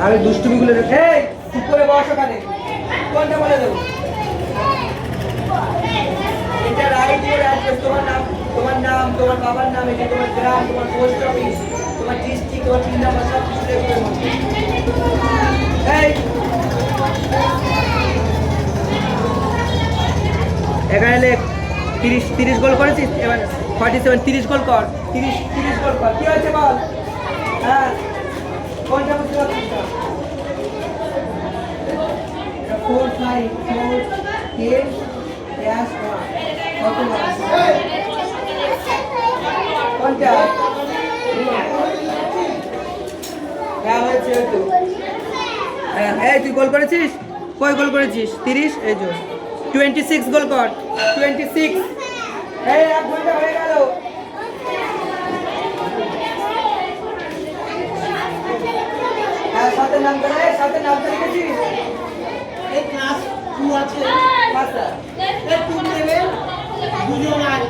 আমি দুষ্টুমিগুলো রেখে চুপ করে বস ওখানে। কোনটা বলে দেবো? এটা রাইট ইউর অ্যাড্রেস, তোমার নাম, তোমার বাবার নাম, এটা তোমার গ্রাম, তোমার পোস্ট অফিস, তোমার ডিস্ট্রিক্ট, তোমার পিন নাম্বার সব কিছু লেখো। এই এখানে লেখ 30 গোল করেছিস, এবার 47 30 গোল কর, 30 গোল কর। কি হয়েছে বল? হ্যাঁ কোনটা বুঝতে পারছিস না? 4 5 4 10 ড্যাশ 1 কত মাস? কোনটা? হ্যাঁ হয়েছে তো। হ্যাঁ এই তুই গোল করেছিস? কয় গোল করেছিস? 30। এই যে 26 গোল কর, 26। এই 1 ঘন্টা হয়ে গেল। হ্যাঁ সাথে নাম করে, সাথে নাম লিখেছিস? এই ক্লাস 2 আছে, আচ্ছা এই 2 লেভেল দুজন আর